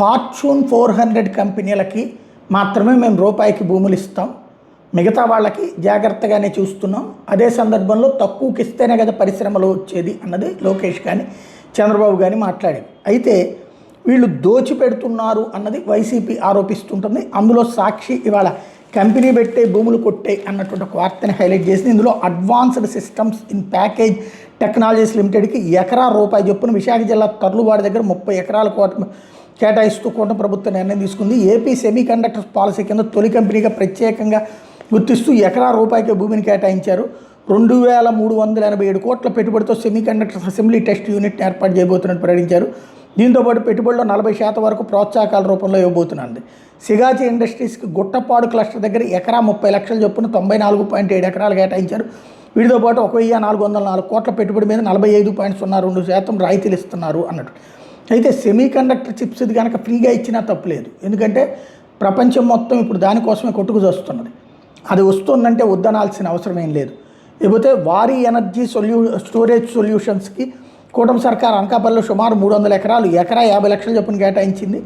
Fortune 400 కంపెనీలకి మాత్రమే మేము రూపాయికి భూములు ఇస్తాం, మిగతా వాళ్ళకి జాగ్రత్తగానే చూస్తున్నాం. అదే సందర్భంలో తక్కువకి ఇస్తేనే కదా పరిశ్రమలు వచ్చేది అన్నది లోకేష్ కానీ చంద్రబాబు కానీ మాట్లాడారు. అయితే వీళ్ళు దోచిపెడుతున్నారు అన్నది వైసీపీ ఆరోపిస్తుంటుంది. అందులో సాక్షి ఇవాళ కంపెనీ పెట్టే భూములు కొట్టే అన్నటువంటి ఒక వార్తని హైలైట్ చేసింది. ఇందులో advanced systems in package technologies లిమిటెడ్కి ఎకరా రూపాయి చొప్పున విశాఖ జిల్లా తర్లువాడి దగ్గర 30 ఎకరాల కేటాయిస్తూ కూటమి ప్రభుత్వం నిర్ణయం తీసుకుంది. ఏపీ సెమీ కండక్టర్స్ పాలసీ కింద తొలి కంపెనీగా ప్రత్యేకంగా గుర్తిస్తూ ఎకరా రూపాయికి భూమిని కేటాయించారు. 2387 కోట్ల పెట్టుబడితో semi conductors assembly test unit ఏర్పాటు చేయబోతున్నట్టు ప్రకటించారు. దీంతోపాటు పెట్టుబడిలో 40% వరకు ప్రోత్సాహకాల రూపంలో ఇవ్వబోతున్నది. సిగాచి ఇండస్ట్రీస్కి గుట్టపాడు క్లస్టర్ దగ్గర ఎకరా 30 లక్షల చొప్పున 94.7 ఎకరాలు కేటాయించారు. వీటితో పాటు 1404 కోట్ల పెట్టుబడి మీద 45.02% రాయితీలు ఇస్తున్నారు అన్నట్టు. అయితే సెమీ కండక్టర్ చిప్స్ ఇది కనుక ఫ్రీగా ఇచ్చినా తప్పులేదు, ఎందుకంటే ప్రపంచం మొత్తం ఇప్పుడు దానికోసమే కొట్టుకుజొస్తున్నది. అది వస్తుందంటే వద్దనాల్సిన అవసరం ఏం లేదు. లేకపోతే వారి ఎనర్జీ స్టోరేజ్ సొల్యూషన్స్కి కూటమి సర్కార్ అనకాపల్లిలో సుమారు 300 ఎకరాలు ఎకరా 50 లక్షల చొప్పున కేటాయించింది.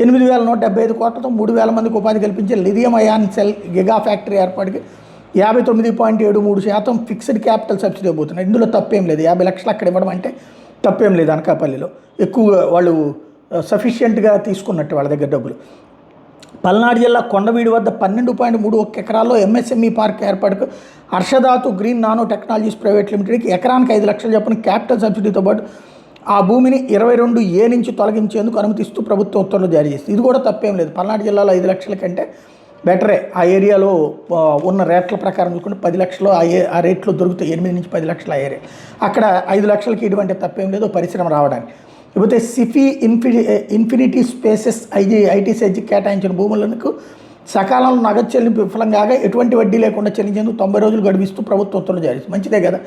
8175 కోట్లతో 3000 మందికి ఉపాధి కల్పించే lithium ion cell giga factory ఏర్పాటుకి 59.73% ఫిక్స్డ్ క్యాపిటల్ సబ్సిడీ ఇవ్వబోతున్నారు. ఇందులో తప్పేం లేదు. 50 లక్షలు అక్కడ ఇవ్వడం అంటే తప్పేం లేదు. అనకాపల్లిలో ఎక్కువ వాళ్ళు సఫిషియెంట్గా తీసుకున్నట్టు వాళ్ళ దగ్గర డబ్బులు. పల్నాడు జిల్లా కొండవీడి వద్ద 12.31 ఎకరాల్లో ఎంఎస్ఎంఈ పార్క్ ఏర్పాటుకు హర్షధాతు గ్రీన్ నానో టెక్నాలజీస్ ప్రైవేట్ లిమిటెడ్కి ఎకరానికి 5 లక్షల చొప్పున క్యాపిటల్ సబ్సిడీతో పాటు ఆ భూమిని 22A నుంచి తొలగించేందుకు అనుమతిస్తూ ప్రభుత్వం ఉత్తర్వులు జారీ చేస్తుంది. ఇది కూడా తప్పేం లేదు. పల్నాడు జిల్లాలో 5 లక్షల కంటే బెటరే. ఆ ఏరియాలో ఉన్న రేట్ల ప్రకారం చూసుకుంటే 10 లక్షలు ఆ రేట్లో దొరుకుతాయి. 8 నుంచి 10 లక్షల ఆ ఏరియా. అక్కడ 5 లక్షలకి ఇటువంటి తప్పేం లేదు పరిశ్రమ రావడానికి. లేకపోతే సిఫీ ఇన్ఫినిటీ స్పేసెస్ ఐటీ సెజ్కి కేటాయించిన భూములకు సకాలంలో నగదు చెల్లింపు విఫలం కాగా ఎటువంటి వడ్డీ లేకుండా చెల్లించేందుకు 90 రోజులు గడిపిస్తూ ప్రభుత్వం ఉత్తర్వులు జారీ చేస్తుంది. మంచిదే కదా.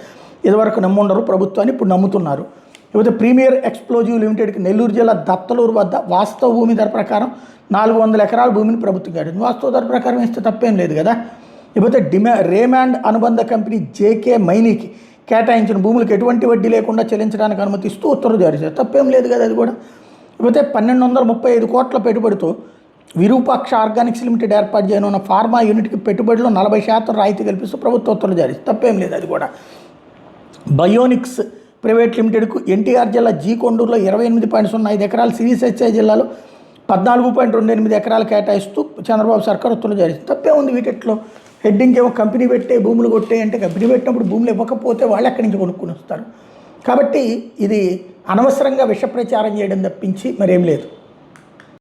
ఇదివరకు నమ్ముండరు ప్రభుత్వాన్ని, ఇప్పుడు నమ్ముతున్నారు. లేకపోతే ప్రీమియర్ ఎక్స్ప్లోజివ్ లిమిటెడ్కి నెల్లూరు జిల్లా దత్తలూరు వద్ద వాస్తవ భూమి ధర ప్రకారం 400 ఎకరాల భూమిని ప్రభుత్వం కేటాయించింది. వాస్తవ ధర ప్రకారం ఇస్తే తప్పేం లేదు కదా. లేకపోతే రేమాండ్ అనుబంధ కంపెనీ జేకే మైనీకి కేటాయించిన భూములకు ఎటువంటి వడ్డీ లేకుండా చెల్లించడానికి అనుమతిస్తూ ఉత్తర్వులు జారీ చేస్తారు. తప్పేం లేదు కదా అది కూడా. లేకపోతే 1235 కోట్ల పెట్టుబడితో విరూపాక్ష ఆర్గానిక్స్ లిమిటెడ్ ఏర్పాటు చేయనున్న ఫార్మా యూనిట్కి పెట్టుబడిలో 40% రాయితీ కల్పిస్తూ ప్రభుత్వ ఉత్తర్వులు జారీ చేస్తారు. తప్పేం లేదు అది కూడా. బయోనిక్స్ ప్రైవేట్ లిమిటెడ్కు ఎన్టీఆర్ జిల్లా కొండూరులో 28.05 ఎకరాలు, శ్రీసత్య జిల్లాలో 14.28 ఎకరాలు కేటాయిస్తూ చంద్రబాబు సర్కార్ ఉత్తర్వులు జారీ చేస్తుంది. తప్పే ఉంది వీటిలో. హెడ్డింగ్ ఏమో కంపెనీ పెట్టే భూములు కొట్టే అంటే కంపెనీ పెట్టినప్పుడు భూములు ఇవ్వకపోతే వాళ్ళు ఎక్కడి నుంచి కొనుక్కొని వస్తారు. కాబట్టి ఇది అనవసరంగా విష ప్రచారం చేయడం తప్పించి మరేం లేదు.